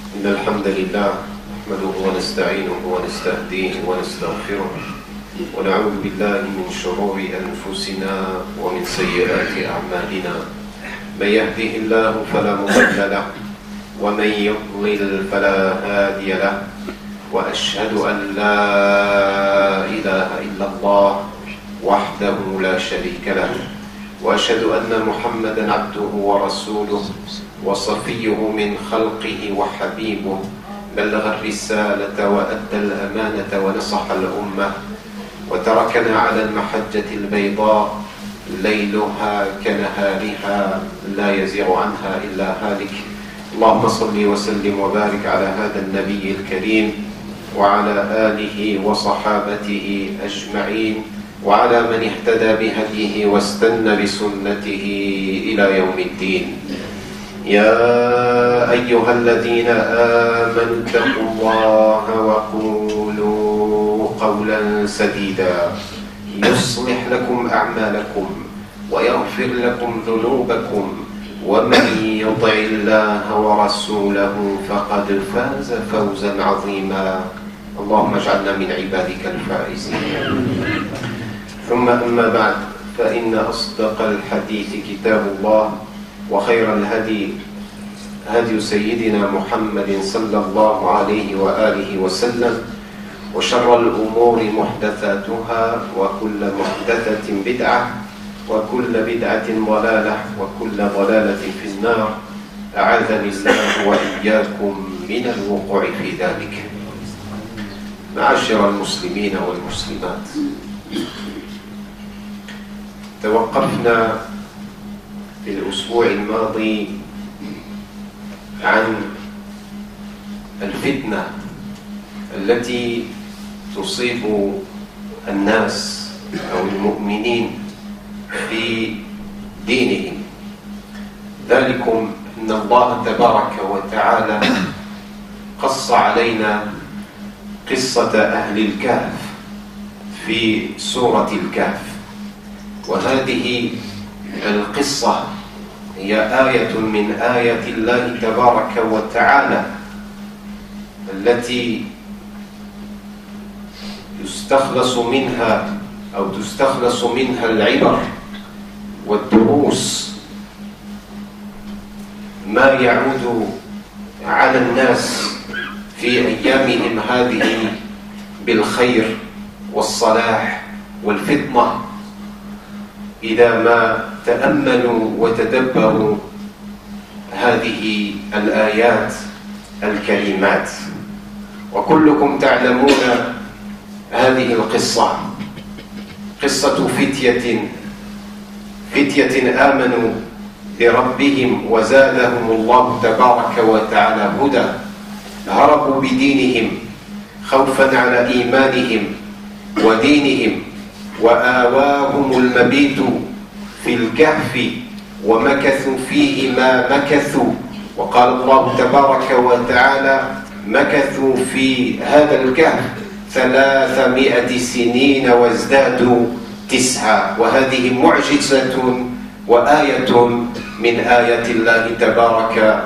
إن الحمد لله نحمده ونستعينه ونستهديه ونستغفره ونعوذ بالله من شرور أنفسنا ومن سيئات أعمالنا. من يهده الله فلا مضل له ومن يضلل فلا هادي له، وأشهد أن لا إله إلا الله وحده لا شريك له، وأشهد أن محمدا عبده ورسوله وصفيه من خلقه وحبيبه، بلغ الرسالة وأدى الأمانة ونصح الأمة وتركنا على المحجة البيضاء ليلها كنهارها لا يزيغ عنها إلا هالك. اللهم صل وسلم وبارك على هذا النبي الكريم وعلى آله وصحابته أجمعين وعلى من اهتدى بهديه واستنى بسنته إلى يوم الدين. يا أيها الذين آمنوا اتقوا الله وقولوا قولا سديدا يصلح لكم أعمالكم ويغفر لكم ذنوبكم، ومن يطع الله ورسوله فقد فاز فوزا عظيما. اللهم اجعلنا من عبادك الفائزين. ثم أما بعد، فإن أصدق الحديث كتاب الله، وخير الهدي هدي سيدنا محمد صلى الله عليه وآله وسلم، وشر الأمور محدثاتها، وكل محدثة بدعة، وكل بدعة ضلالة، وكل ضلالة في النار. أعاذني الله وإياكم من الوقوع في ذلك. معاشر المسلمين والمسلمات، توقفنا في الأسبوع الماضي عن الفتنة التي تصيب الناس أو المؤمنين في دينهم. ذلكم أن الله تبارك وتعالى قص علينا قصة أهل الكهف في سورة الكهف، وهذه القصة هي آية من آيات الله تبارك وتعالى التي تستخلص منها العبر والدروس، ما يعود على الناس في أيامهم هذه بالخير والصلاح والفطنة، إذا ما تأملوا وتدبروا هذه الآيات الكريمات. وكلكم تعلمون هذه القصة، قصة فتية آمنوا بربهم وزادهم الله تبارك وتعالى هدى، هربوا بدينهم خوفا على إيمانهم ودينهم، وآواهم المبيت في الكهف ومكثوا فيه ما مكثوا. وقال الله تبارك وتعالى: مكثوا في هذا الكهف 300 سنين وازدادوا 9. وهذه معجزة وآية من آيات الله تبارك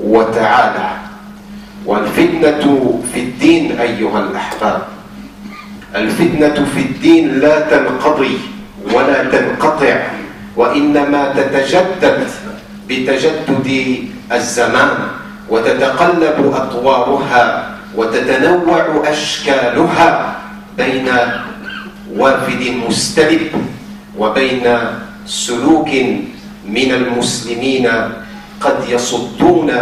وتعالى. والفتنة في الدين أيها الأحباب، الفتنة في الدين لا تنقضي ولا تنقطع، وإنما تتجدد بتجدد الزمان، وتتقلب أطوارها وتتنوع أشكالها بين وافد مستلب وبين سلوك من المسلمين قد يصدون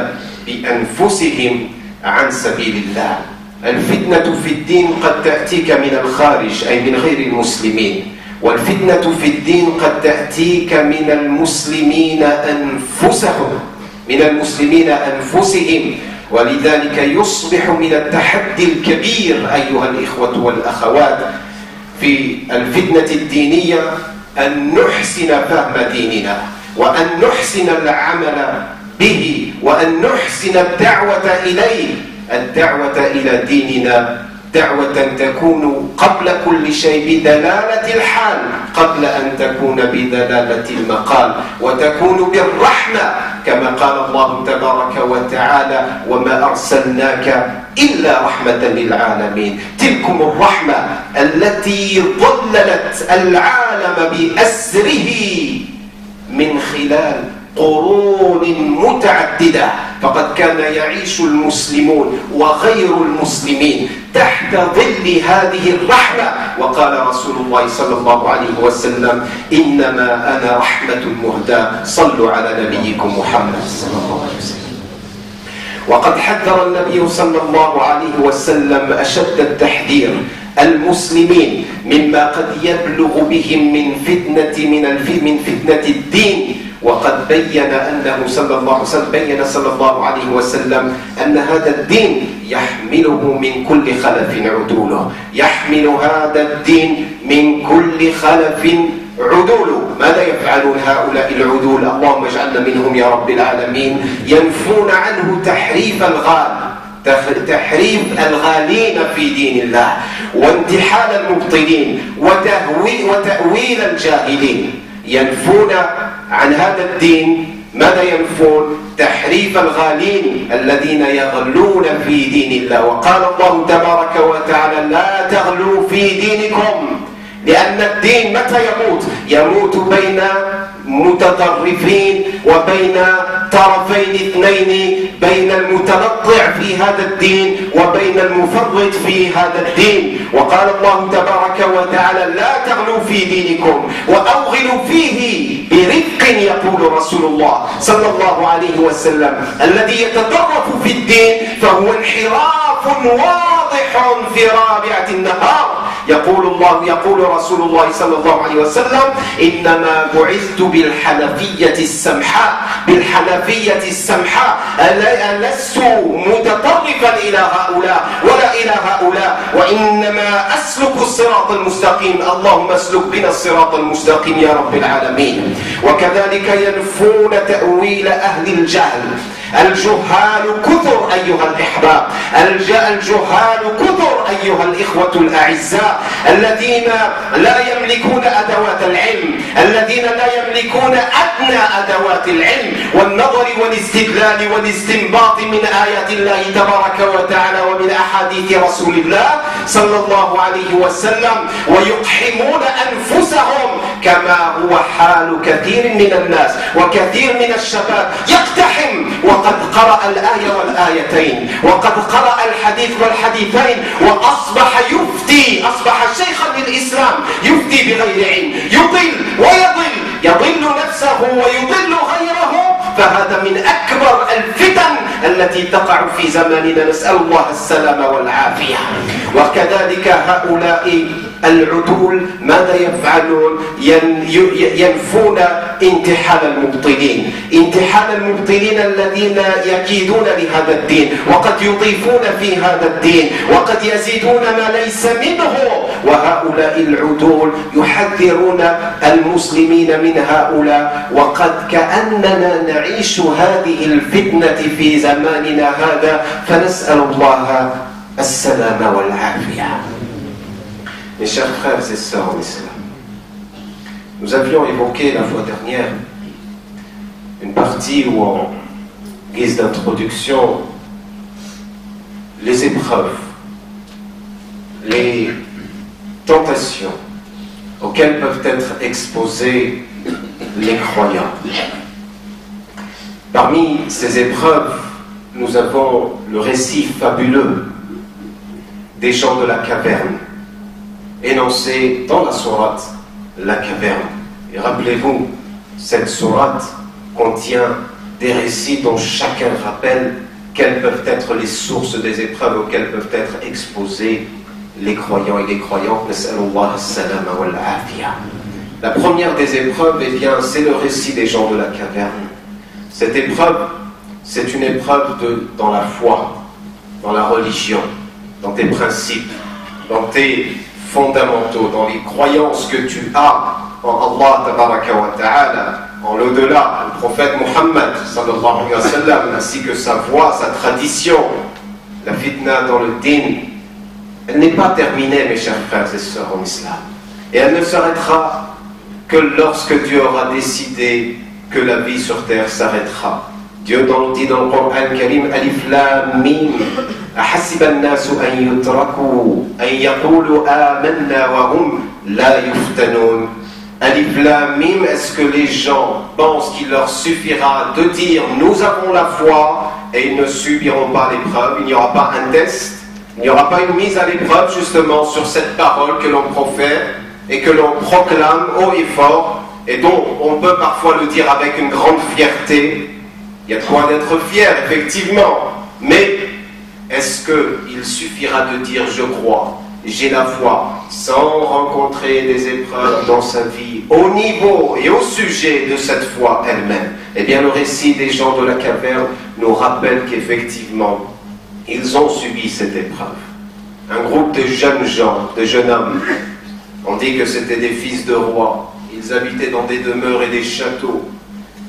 بأنفسهم عن سبيل الله. الفتنة في الدين قد تأتيك من الخارج أي من غير المسلمين، والفتنة في الدين قد تأتيك من المسلمين أنفسهم. ولذلك يصبح من التحدي الكبير أيها الإخوة والأخوات في الفتنة الدينية أن نحسن فهم ديننا، وأن نحسن العمل به، وأن نحسن الدعوة إليه، الدعوة إلى ديننا دعوة تكون قبل كل شيء بدلالة الحال قبل أن تكون بدلالة المقال، وتكون بالرحمة كما قال الله تبارك وتعالى: وما أرسلناك إلا رحمة للعالمين. تلكم الرحمة التي ظللت العالم بأسره من خلال قرون متعددة، فقد كان يعيش المسلمون وغير المسلمين تحت ظل هذه الرحمة، وقال رسول الله صلى الله عليه وسلم: إنما أنا رحمة مهداة، صلوا على نبيكم محمد صلى الله عليه وسلم. وقد حذر النبي صلى الله عليه وسلم أشد التحذير المسلمين مما قد يبلغ بهم من فتنة الدين، وقد بين صلى الله عليه وسلم أن هذا الدين يحمله من كل خلف عدوله، يحمل هذا الدين من كل خلف عدوله. ماذا يفعلون هؤلاء العدول؟ اللهم اجعلنا منهم يا رب العالمين. ينفون عنه تحريف الغالين في دين الله، وانتحال المبطلين، وتأويل الجاهلين. ينفون عن هذا الدين. ماذا ينفون؟ تحريف الغالين الذين يغلون في دين الله. وقال الله تبارك وتعالى: لا تغلوا في دينكم، لأن الدين متى يموت بين متطرفين وبين طرفين اثنين، بين المتنطع في هذا الدين وبين المفرط في هذا الدين. وقال الله تبارك وتعالى: لا تغلوا في دينكم وأوغلوا فيه برفق، يقول رسول الله صلى الله عليه وسلم: الذي يتطرف في الدين فهو انحراف واضح في رابعة النهار. يقول رسول الله صلى الله عليه وسلم: إنما بعثت بالحنفية السمحاء، لست متطرفا إلى هؤلاء ولا إلى هؤلاء، وإنما أسلك الصراط المستقيم. اللهم اسلك بنا الصراط المستقيم يا رب العالمين. وكذلك ينفون تأويل أهل الجهل. الجهال كثر أيها الأحباب، الجهال كثر أيها الإخوة الأعزاء، الذين لا يملكون أدوات العلم، الذين لا يملكون أدنى أدوات العلم والنظر والاستدلال والاستنباط من آيات الله تبارك وتعالى ومن أحاديث رسول الله صلى الله عليه وسلم، ويقحمون أنفسهم كما هو حال كثير من الناس وكثير من الشباب. يقتحم وقد قرأ الآية والآيتين، وقد قرأ الحديث والحديثين، وأصبح يفتي، أصبح شيخا للإسلام، يفتي بغير علم، يضل نفسه ويضل غيره. فهذا من أكبر الفتن التي تقع في زماننا، نسأل الله السلامة والعافية. وكذلك هؤلاء العدول ماذا يفعلون؟ ينفون انتحال المبطلين الذين يكيدون لهذا الدين، وقد يضيفون في هذا الدين، وقد يزيدون ما ليس منه. وهؤلاء العدول يحذرون المسلمين من هؤلاء، وقد كأننا نعيش هذه الفتنة في زماننا هذا، فنسأل الله السلامة والعافية. Mes chers frères et sœurs en islam, nous avions évoqué la fois dernière une partie où, en guise d'introduction, les épreuves, les tentations auxquelles peuvent être exposés les croyants. Parmi ces épreuves, nous avons le récit fabuleux des gens de la caverne, énoncé dans la sourate La Caverne. Et rappelez-vous, cette sourate contient des récits dont chacun rappelle quelles peuvent être les sources des épreuves auxquelles peuvent être exposés les croyants et les croyantes. La première des épreuves, eh bien, c'est le récit des gens de la caverne. Cette épreuve, c'est une épreuve dans la foi, dans la religion, dans tes principes, dans tes fondamentaux, dans les croyances que tu as en Allah tabaraka wa ta'ala, en l'au-delà, le prophète Muhammad sallallahu alayhi wa sallam, ainsi que sa voix, sa tradition. La fitna dans le din elle n'est pas terminée, mes chers frères et sœurs en islam. Et elle ne s'arrêtera que lorsque Dieu aura décidé que la vie sur terre s'arrêtera. Dieu dit dans le Coran Karim, Alif Lam Mim, Ahasiba an-nasu an yutraku an yaqulu amanna wa hum la yuftanoun. Alif Lam Mim, est-ce que les gens pensent qu'il leur suffira de dire nous avons la foi et ils ne subiront pas l'épreuve? Il n'y aura pas un test, il n'y aura pas une mise à l'épreuve justement sur cette parole que l'on profère et que l'on proclame haut et fort et dont on peut parfois le dire avec une grande fierté. Il y a de quoi d'être fier, effectivement, mais est-ce qu'il suffira de dire je crois, j'ai la foi, sans rencontrer des épreuves dans sa vie, au niveau et au sujet de cette foi elle-même? Eh bien, le récit des gens de la caverne nous rappelle qu'effectivement, ils ont subi cette épreuve. Un groupe de jeunes gens, de jeunes hommes, on dit que c'était des fils de rois, ils habitaient dans des demeures et des châteaux,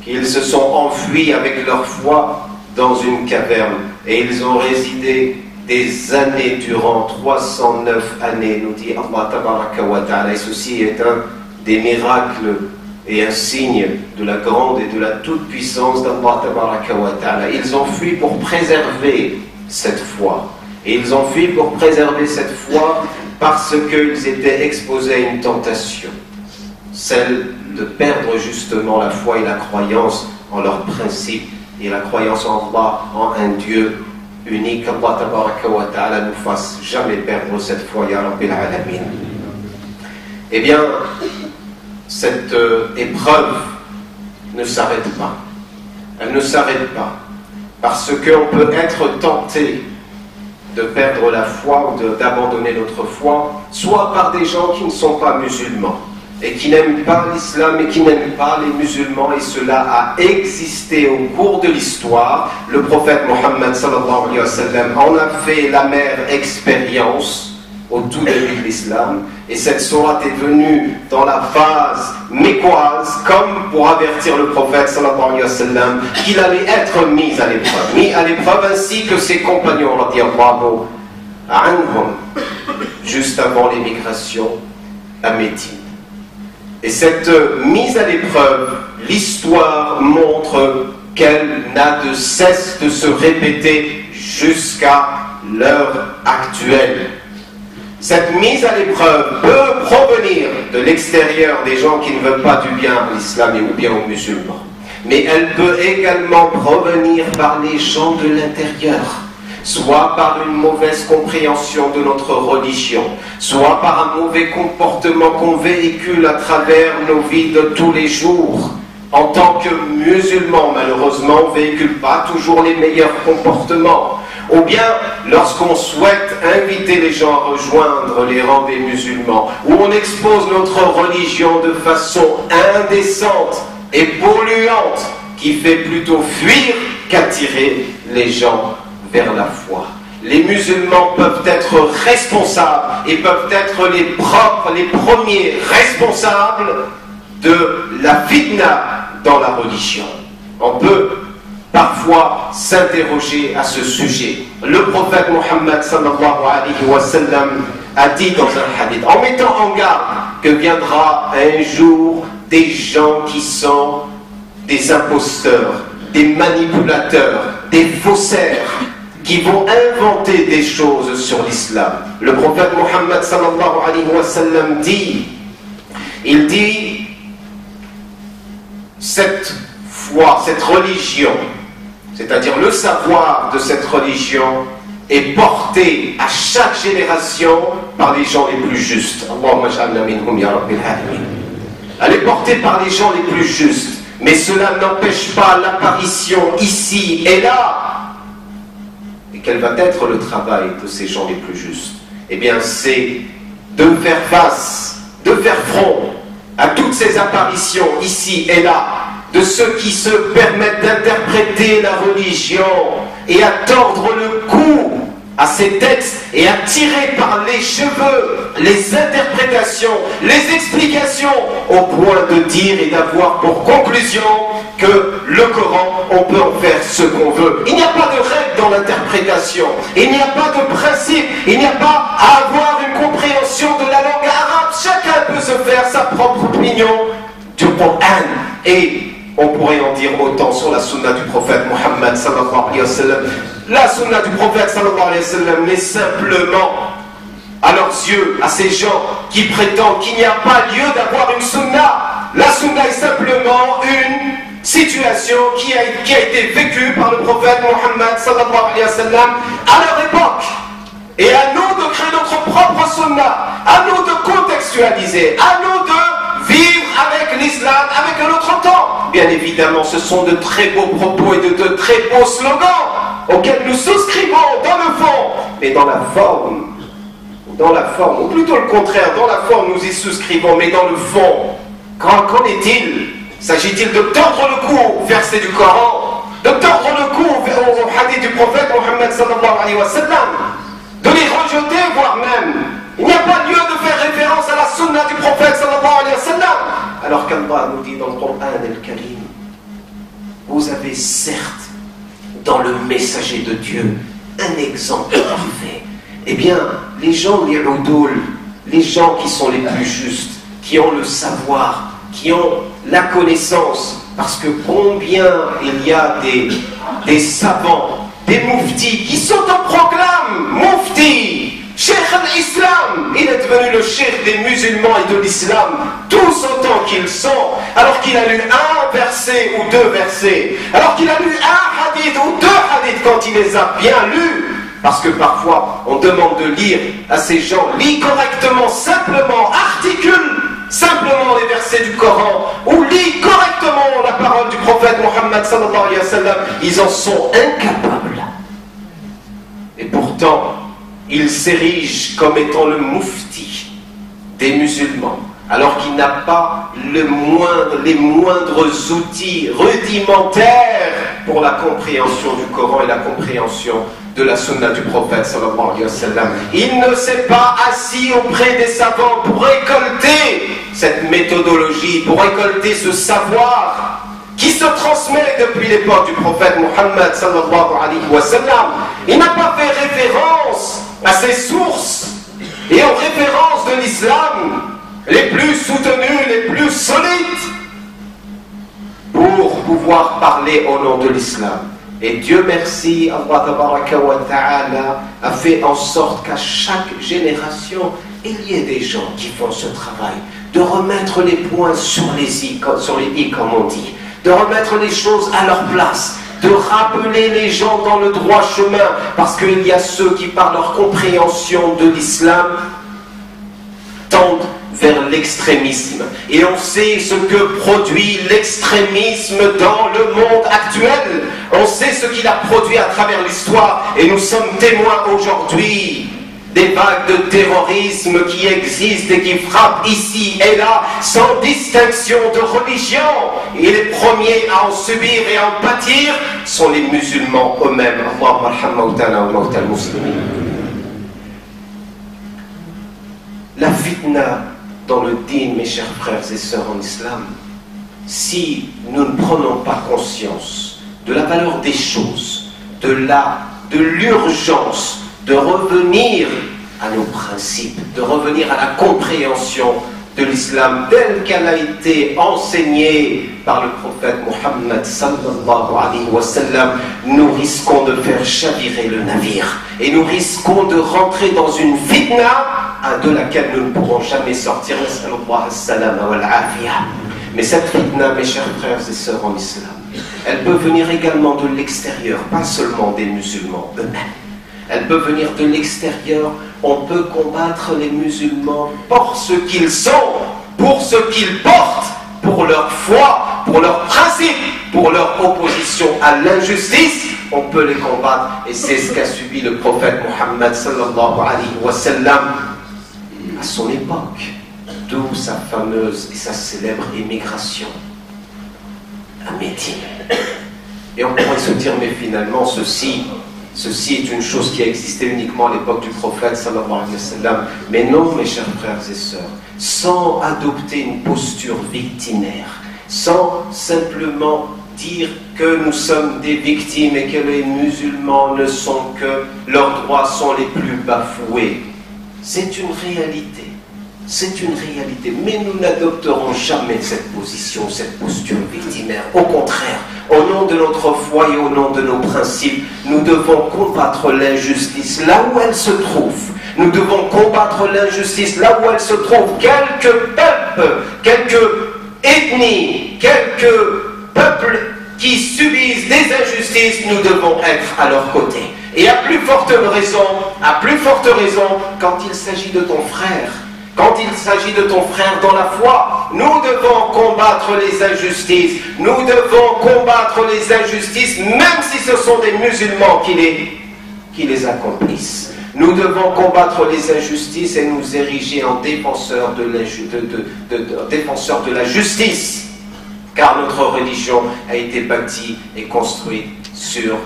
qu'ils se sont enfuis avec leur foi dans une caverne, et ils ont résidé des années durant, 309 années, nous dit Allah Tabaraka wa Ta'ala. Et ceci est un des miracles et un signe de la grande et de la toute-puissance d'Allah Tabaraka wa Ta'ala. Ils ont fui pour préserver cette foi. Et ils ont fui pour préserver cette foi parce qu'ils étaient exposés à une tentation, celle de perdre justement la foi et la croyance en leurs principes et la croyance en Allah, en un Dieu unique. Allah Tabaraka wa Ta'ala nous fasse jamais perdre cette foi, Ya Rabbil Alamin. Eh bien, cette épreuve ne s'arrête pas. Elle ne s'arrête pas. Parce qu'on peut être tenté de perdre la foi ou d'abandonner notre foi, soit par des gens qui ne sont pas musulmans et qui n'aiment pas l'islam et qui n'aiment pas les musulmans, et cela a existé au cours de l'histoire. Le prophète Mohammed sallallahu alayhi wa sallam en a fait l'amère expérience au tout début de l'islam, et cette sourate est venue dans la phase mécoise comme pour avertir le prophète sallallahu alayhi wa sallam qu'il allait être mis à l'épreuve ainsi que ses compagnons radiyallahu anhum juste avant l'émigration à Médine. Et cette mise à l'épreuve, l'histoire montre qu'elle n'a de cesse de se répéter jusqu'à l'heure actuelle. Cette mise à l'épreuve peut provenir de l'extérieur des gens qui ne veulent pas du bien à l'islam ou bien aux musulmans. Mais elle peut également provenir par les gens de l'intérieur, soit par une mauvaise compréhension de notre religion, soit par un mauvais comportement qu'on véhicule à travers nos vies de tous les jours. En tant que musulmans, malheureusement, on ne véhicule pas toujours les meilleurs comportements. Ou bien, lorsqu'on souhaite inviter les gens à rejoindre les rangs des musulmans, où on expose notre religion de façon indécente et polluante, qui fait plutôt fuir qu'attirer les gens vers la foi. Les musulmans peuvent être responsables et peuvent être les premiers responsables de la fitna dans la religion. On peut parfois s'interroger à ce sujet. Le prophète Mohammed sallallahu alayhi wa sallam a dit dans un hadith, en mettant en garde que viendra un jour des gens qui sont des imposteurs, des manipulateurs, des faussaires, qui vont inventer des choses sur l'islam. Le prophète Mohammed sallallahu alayhi wa sallam dit, il dit, cette foi, cette religion, c'est-à-dire le savoir de cette religion, est porté à chaque génération par les gens les plus justes. Allahumma ja'alna minhum ya rabbil alamin. Elle est portée par les gens les plus justes, mais cela n'empêche pas l'apparition ici et là. Et quel va être le travail de ces gens les plus justes? Eh bien, c'est de faire face, de faire front à toutes ces apparitions ici et là, de ceux qui se permettent d'interpréter la religion et à tordre le cou à ces textes et à tirer par les cheveux les interprétations, les explications, au point de dire et d'avoir pour conclusion que le Coran, on peut en faire ce qu'on veut. Il n'y a pas de règle dans l'interprétation, il n'y a pas de principe, il n'y a pas à avoir une compréhension de la langue arabe. Chacun peut se faire sa propre opinion du Coran. Et on pourrait en dire autant sur la sunna du prophète Muhammad sallallahu alayhi wa sallam. La sunna du prophète sallallahu alayhi wa sallam n'est simplement, à leurs yeux, à ces gens qui prétendent qu'il n'y a pas lieu d'avoir une sunna. La sunna est simplement une situation qui a été vécue par le prophète Muhammad sallallahu alayhi wa sallam à leur époque. Et à nous de créer notre propre sunna, à nous de contextualiser, à nous de vivre avec l'islam, avec un autre temps. Bien évidemment, ce sont de très beaux propos et de très beaux slogans auxquels nous souscrivons dans le fond, mais dans la forme, ou plutôt le contraire, dans la forme nous y souscrivons, mais dans le fond, qu'en est-il? S'agit-il de tordre le cou au verset du Coran, de tordre le cou au hadith du prophète Muhammad sallallahu alayhi wa sallam, de les rejeter, voire même? Il n'y a pas lieu de faire référence à la sunna du prophète sallallahu alayhi wa sallam, alors qu'Allah nous dit dans le Coran al-Karim, vous avez certes dans le messager de Dieu un exemple parfait. Eh bien, les gens, les udul, les gens qui sont les plus justes, qui ont le savoir, qui ont la connaissance, parce que combien il y a des savants, des muftis qui s'autoproclament mufti, cheikh al-Islam. Il est devenu le cheikh des musulmans et de l'islam, tous autant qu'ils sont, alors qu'il a lu un verset ou deux versets, alors qu'il a lu un hadith ou deux hadiths quand il les a bien lus. Parce que parfois, on demande de lire à ces gens, lis correctement, simplement, articule simplement les versets du Coran, ou lis correctement la parole du prophète Muhammad sallallahu alayhi wa sallam. Ils en sont incapables. Et pourtant, il s'érige comme étant le mufti des musulmans, alors qu'il n'a pas les moindres outils rudimentaires pour la compréhension du Coran et la compréhension de la sunna du prophète sallallahu alayhi wa sallam. Il ne s'est pas assis auprès des savants pour récolter cette méthodologie, pour récolter ce savoir qui se transmet depuis l'époque du prophète Muhammad sallallahu alayhi wa sallam. Il n'a pas fait référence à ses sources et aux références de l'islam les plus soutenues, les plus solides, pour pouvoir parler au nom de l'islam. Et Dieu merci, Allah tabaraka wa ta'ala a fait en sorte qu'à chaque génération, il y ait des gens qui font ce travail, de remettre les points sur les i, comme on dit, de remettre les choses à leur place, de rappeler les gens dans le droit chemin, parce qu'il y a ceux qui, par leur compréhension de l'islam, tendent vers l'extrémisme. Et on sait ce que produit l'extrémisme dans le monde actuel. On sait ce qu'il a produit à travers l'histoire. Et nous sommes témoins aujourd'hui des vagues de terrorisme qui existent et qui frappent ici et là, sans distinction de religion. Et les premiers à en subir et à en pâtir sont les musulmans eux-mêmes. Allahumma arham mawtana wa mawta al-muslimin. La fitna dans le dîn, mes chers frères et sœurs en islam, si nous ne prenons pas conscience de la valeur des choses, de l'urgence de revenir à nos principes, de revenir à la compréhension de l'islam telle qu'elle a été enseignée par le prophète Muhammad sallallahu alayhi wa sallam, nous risquons de faire chavirer le navire et nous risquons de rentrer dans une fitna de laquelle nous ne pourrons jamais sortir. Mais cette fitna, mes chers frères et sœurs en islam, elle peut venir également de l'extérieur, pas seulement des musulmans eux-mêmes. Elle peut venir de l'extérieur. On peut combattre les musulmans pour ce qu'ils sont, pour ce qu'ils portent, pour leur foi, pour leurs principes, pour leur opposition à l'injustice. On peut les combattre, et c'est ce qu'a subi le prophète Muhammad sallallahu alayhi wa sallam à son époque, d'où sa fameuse et sa célèbre émigration à Médine. Et on pourrait se dire, mais finalement ceci ceci est une chose qui a existé uniquement à l'époque du prophète sallallahu alayhi wa sallam. Mais non, mes chers frères et sœurs, sans adopter une posture victimaire, sans simplement dire que nous sommes des victimes et que les musulmans ne sont que, leurs droits sont les plus bafoués. C'est une réalité. C'est une réalité. Mais nous n'adopterons jamais cette position, cette posture victimaire. Au contraire, au nom de notre foi et au nom de nos principes, nous devons combattre l'injustice là où elle se trouve. Nous devons combattre l'injustice là où elle se trouve. Quelques peuples, quelques ethnies, quelques peuples qui subissent des injustices, nous devons être à leur côté. Et à plus forte raison, quand il s'agit de ton frère, quand il s'agit de ton frère dans la foi, nous devons combattre les injustices. Nous devons combattre les injustices, même si ce sont des musulmans qui les accomplissent. Nous devons combattre les injustices et nous ériger en défenseurs défenseurs de la justice. Car notre religion a été bâtie et construite sur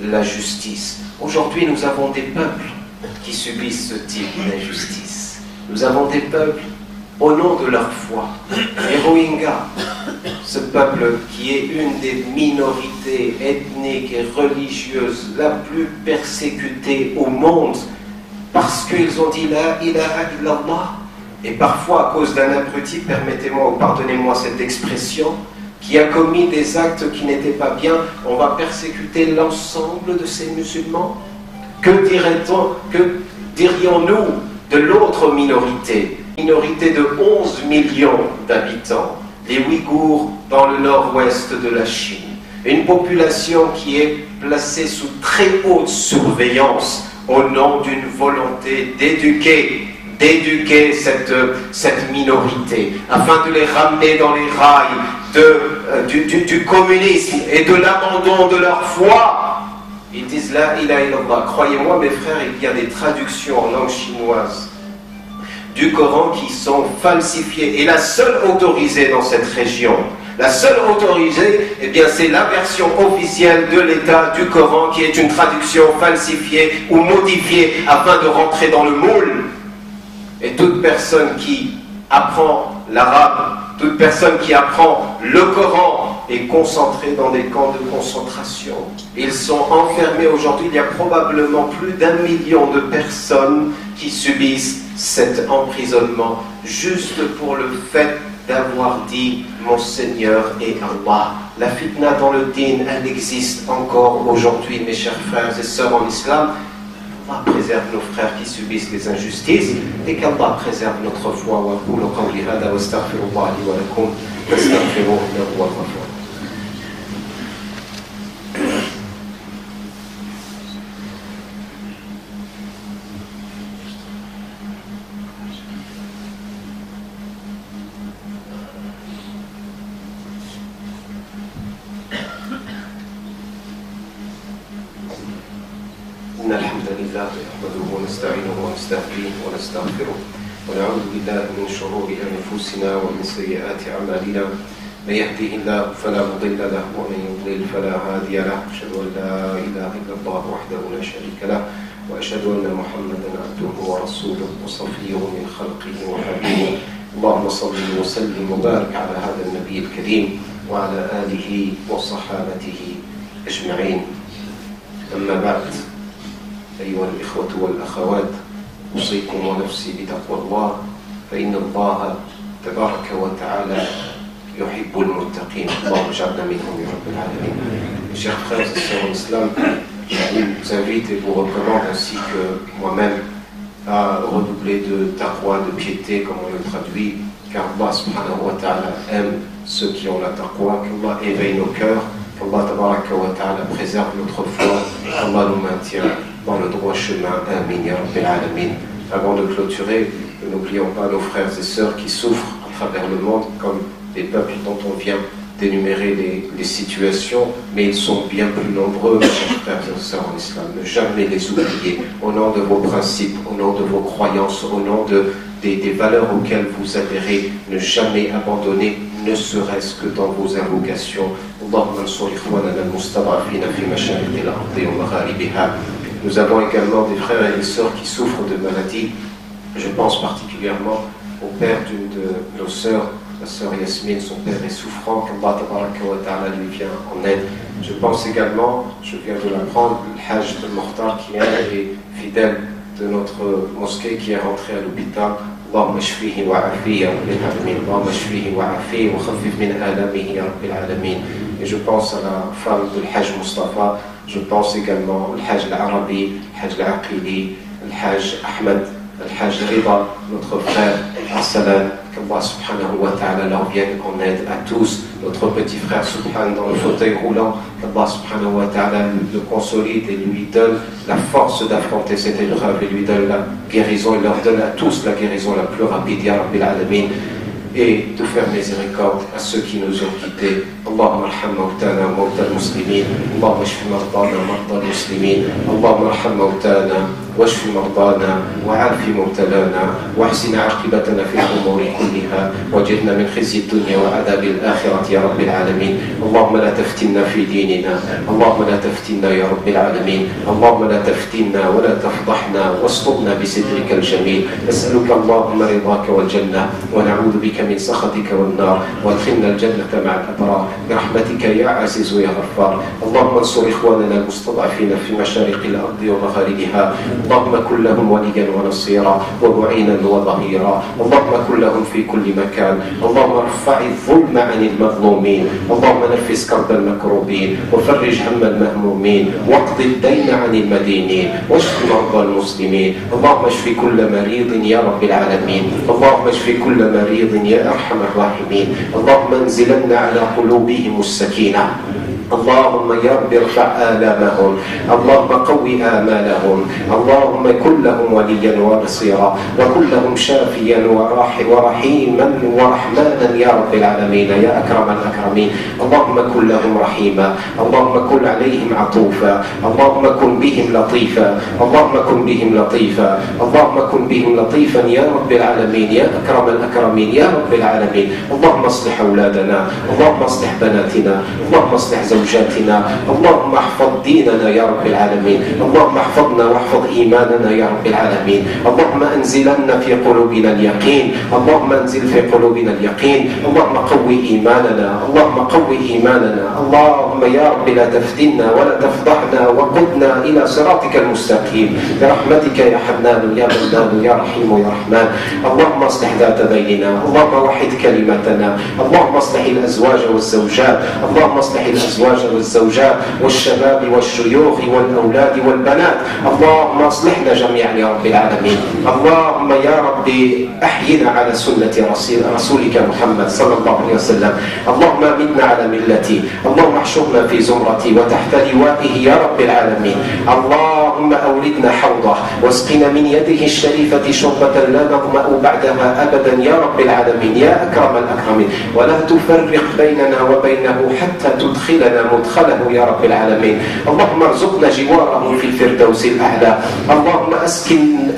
la justice. Aujourd'hui, nous avons des peuples qui subissent ce type d'injustice. Nous avons des peuples, au nom de leur foi, les Rohingyas, ce peuple qui est une des minorités ethniques et religieuses la plus persécutée au monde, parce qu'ils ont dit la ilaha illallah, et parfois à cause d'un abruti, permettez-moi ou pardonnez-moi cette expression, qui a commis des actes qui n'étaient pas bien, on va persécuter l'ensemble de ces musulmans. Que dirions-nous de l'autre minorité de 11 millions d'habitants, les Ouïghours dans le nord-ouest de la Chine, une population qui est placée sous très haute surveillance au nom d'une volonté d'éduquer cette minorité, afin de les ramener dans les rails du communisme et de l'abandon de leur foi. Ils disent la ilaha illallah. Croyez-moi mes frères, il y a des traductions en langue chinoise du Coran qui sont falsifiées. Et la seule autorisée dans cette région, la seule autorisée, eh bien c'est la version officielle de l'État du Coran qui est une traduction falsifiée ou modifiée afin de rentrer dans le moule. Et toute personne qui apprend l'arabe, toute personne qui apprend le Coran est concentrée dans des camps de concentration. Ils sont enfermés aujourd'hui. Il y a probablement plus d'1 million de personnes qui subissent cet emprisonnement juste pour le fait d'avoir dit mon Seigneur est Allah. La fitna dans le din, elle existe encore aujourd'hui, mes chers frères et sœurs en islam. Allah préserve nos frères qui subissent les injustices et qu'Allah préserve notre foi. Wa qulu qawli hada wa astaghfirullah li wa lakum wastaghfiruhu innahu huwal ghafur. إن الحمد لله نحمده ونستعينه ونستهديه ونستغفره ونعوذ بالله من شرور أنفسنا ومن سيئات أعمالنا من يهده الله فلا مضل له ومن يضلل فلا هادي له أشهد أن لا إله إلا الله وحده لا شريك له وأشهد أن محمدا عبده ورسوله وصفيه من خلقه وحبيبه اللهم صل وسلم وبارك على هذا النبي الكريم وعلى آله وصحابته أجمعين. أما بعد، أيها الإخوة والأخوات، أوصيكم ونفسي بتقوى الله فإن الله تبارك وتعالى يحب المتقين. اللهم اجعلنا منهم يا رب العالمين. Mes chers frères et sœurs en islam, je vous invite et vous recommande ainsi que moi-même à redoubler de taqwa, de piété, comme on le traduit, car Allah subhanahu wa ta'ala aime ceux qui ont la taqwa, qu'Allah éveille nos cœurs, qu'Allah tabaraka wa ta'ala préserve notre foi, qu'Allah nous maintient dans le droit chemin. Amin ya rabbil alamin. Avant de clôturer, n'oublions pas nos frères et sœurs qui souffrent à travers le monde, comme les peuples dont on vient d'énumérer les situations, mais ils sont bien plus nombreux, mes chers frères et sœurs en islam. Ne jamais les oublier, au nom de vos principes, au nom de vos croyances, au nom de des valeurs auxquelles vous adhérez, ne jamais abandonner, ne serait-ce que dans vos invocations. Nous avons également des frères et des sœurs qui souffrent de maladies. Je pense particulièrement au père d'une de nos sœurs, la sœur Yasmine. Son père est souffrant, qu'Allah tabaraka wa ta'ala lui vient en aide. Je pense également, je viens de l'apprendre, le Hajj de Mokhtar, qui est un des fidèles de notre mosquée, qui est rentré à l'hôpital. اللهم اشفيه وعافيه يا رب العالمين اللهم اشفيه وعافيه وخفف من آلامه يا رب العالمين. Et je pense à la femme de l'Hajj Mustafa, je pense également au Hajj al-Arabi, le Hajj al-Aqili, le Hajj Ahmed, le Hajj Rida, notre frère Assalam, qu'Allah subhanahu wa ta'ala leur vienne en aide à tous. Notre petit frère Subhan dans le fauteuil roulant, qu'Allah subhanahu wa ta'ala le consolide et lui donne la force d'affronter cette épreuve et lui donne la guérison, il leur donne à tous la guérison la plus rapide, ya Rabbil Alamin, et de faire miséricorde à ceux qui nous ont quittés. اللهم ارحم موتانا وموتى المسلمين اللهم اشف مرضانا ومرضى المسلمين اللهم ارحم موتانا واشف مرضانا وعاف مبتلانا واحسن عاقبتنا في الامور كلها واجرنا من خزي الدنيا وعذاب الاخره يا رب العالمين. اللهم لا تفتنا في ديننا اللهم لا تفتنا يا رب العالمين اللهم لا تفتنا ولا تفضحنا واسترنا بسترك الجميل. نسالك اللهم رضاك والجنه ونعوذ بك من سخطك والنار وادخلنا الجنه مع الابرار برحمتك يا عزيز يا غفار. اللهم انصر إخواننا المستضعفين في مشارق الأرض ومغاربها. اللهم كن لهم وليا ونصيرا ومعينا وظهيرا. اللهم كن لهم في كل مكان. اللهم ارفع الظلم عن المظلومين. اللهم نفس كرب المكروبين وفرج هم المهمومين واقض الدين عن المدينين واشف مرضى المسلمين. اللهم اشف كل مريض يا رب العالمين. اللهم اشف كل مريض يا أرحم الراحمين. اللهم انزلنا على قلوبهم السكينة. اللهم يا رب ارفع آلامهم. اللهم قوي آمالهم. اللهم كن لهم وليا ونصيرا وكن لهم شافيا ورحيما ورحمانا يا رب العالمين يا أكرم الأكرمين. اللهم كن لهم رحيما. اللهم كن عليهم عطوفا. اللهم كن بهم لطيفا. اللهم كن بهم لطيفا. اللهم كن بهم لطيفا يا رب العالمين يا أكرم الأكرمين يا رب العالمين. اللهم اصلح أولادنا. اللهم اصلح بناتنا. اللهم اصلح زوجاتنا. اللهم احفظ ديننا يا رب العالمين. اللهم احفظنا واحفظ إيماننا يا رب العالمين. اللهم انزلنا في قلوبنا اليقين. اللهم انزل في قلوبنا اليقين. اللهم قوي إيماننا. اللهم قوي إيماننا. اللهم يا رب لا تفتنا ولا تفضحنا وقدنا إلى صراطك المستقيم برحمتك يا حنان يا منان يا رحيم يا رحمن. اللهم اصلح ذات بيننا. اللهم وحد كلمتنا. اللهم اصلح الأزواج والزوجات. اللهم اصلح الأزواج والزوجات والشباب والشيوخ والأولاد والبنات. اللهم اصلحنا جميعا يا رب العالمين. اللهم يا رب أحينا على سنة رسولك محمد صلى الله عليه وسلم. اللهم أمتنا على ملتي. اللهم احشرنا في زمرتي وتحت لوائه يا رب العالمين. اللهم أوردنا حوضه واسقنا من يده الشريفة شربة لا نظمأ بعدها أبدا يا رب العالمين يا أكرم الأكرمين. ولا تفرق بيننا وبينه حتى تدخلنا مدخله يا رب العالمين. اللهم ارزقنا جواره في الفردوس الأعلى. اللهم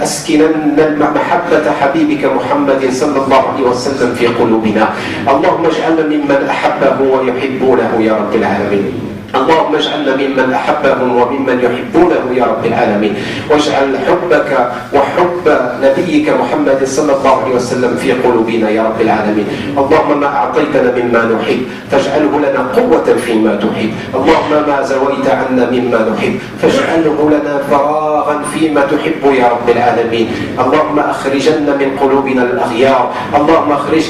أسكننا محبة حبيبك محمد صلى الله عليه وسلم في قلوبنا. اللهم اجعلنا ممن أحبه ويحبونه يا رب العالمين. اللهم اجعلنا ممن أحبهم وممن يحبونه يا رب العالمين. واجعل حبك وحب نبيك محمد صلى الله عليه وسلم في قلوبنا يا رب العالمين. اللهم ما أعطيتنا مما نحب فاجعله لنا قوة فيما تحب. اللهم ما زويت عنا مما نحب فاجعله لنا فراغا فيما تحب يا رب العالمين. اللهم أخرجنا من قلوبنا الأغيار. اللهم أخرج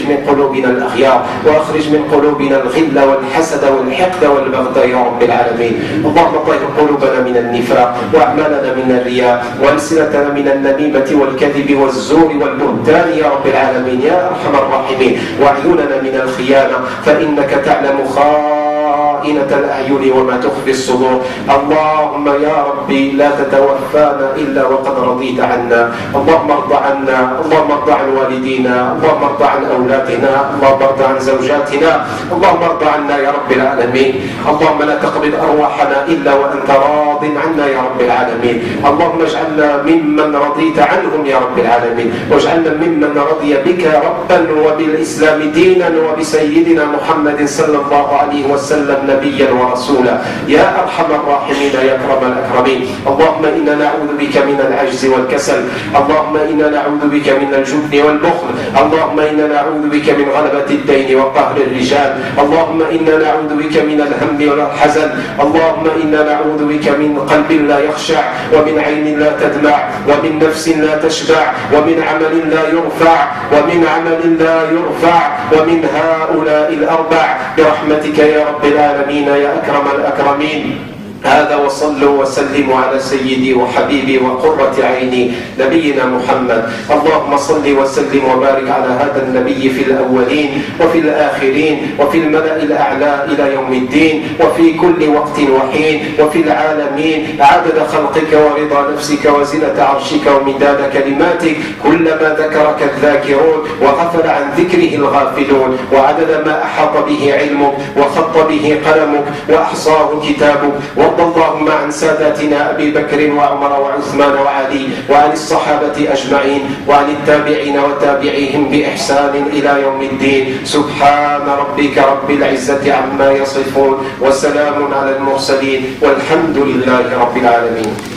من قلوبنا الأغيار وأخرج من قلوبنا الغل والحسد والحقد والبغضاء يا رب العالمين. اللهم طهر قلوبنا من النفاق وأعمالنا من الرياء وألسنتنا من النميمة والكذب والزور والبهتان يا رب العالمين يا أرحم الراحمين. وأعيننا من الخيانة فإنك تعلم خائنة خائنة الأعين وما تخفي الصدور. اللهم يا ربي لا تتوفانا إلا وقد رضيت عنا. اللهم ارض عنا، اللهم ارض عن والدينا، اللهم ارض عن أولادنا، اللهم ارض عن زوجاتنا، اللهم ارض عنا يا رب العالمين. اللهم لا تقبض أرواحنا إلا وأنت راض عنا يا رب العالمين. اللهم اجعلنا ممن رضيت عنهم يا رب العالمين، واجعلنا ممن رضي بك ربا وبالإسلام دينا وبسيدنا محمد صلى الله عليه وسلم نبيا ورسولا يا أرحم الراحمين يا أكرم الأكرمين. اللهم إنا نعوذ بك من العجز والكسل، اللهم إنا نعوذ بك من الجبن والبخل، اللهم إنا نعوذ بك من غلبة الدين وقهر الرجال، اللهم إنا نعوذ بك من الهم والحزن، اللهم إنا نعوذ بك من قلب لا يخشع، ومن عين لا تدمع، ومن نفس لا تشبع، ومن عمل لا يرفع، ومن عمل لا يرفع، ومن هؤلاء الأربع برحمتك يا رب العالمين يا أكرم الأكرمين. هذا وصلوا وسلموا على سيدي وحبيبي وقرة عيني نبينا محمد. اللهم صل وسلم وبارك على هذا النبي في الأولين وفي الآخرين وفي الملأ الأعلى إلى يوم الدين، وفي كل وقت وحين، وفي العالمين عدد خلقك ورضا نفسك وزنة عرشك ومداد كلماتك، كلما ذكرك الذاكرون وغفل عن ذكره الغافلون، وعدد ما أحاط به علمك وخط به قلمك وأحصاه كتابك. اللهم عن ساداتنا أبي بكر وعمر وعثمان وعلي، وعن الصحابة أجمعين، وعن التابعين وتابعيهم بإحسان إلى يوم الدين. سبحان ربك رب العزة عما يصفون، وسلام على المرسلين، والحمد لله رب العالمين.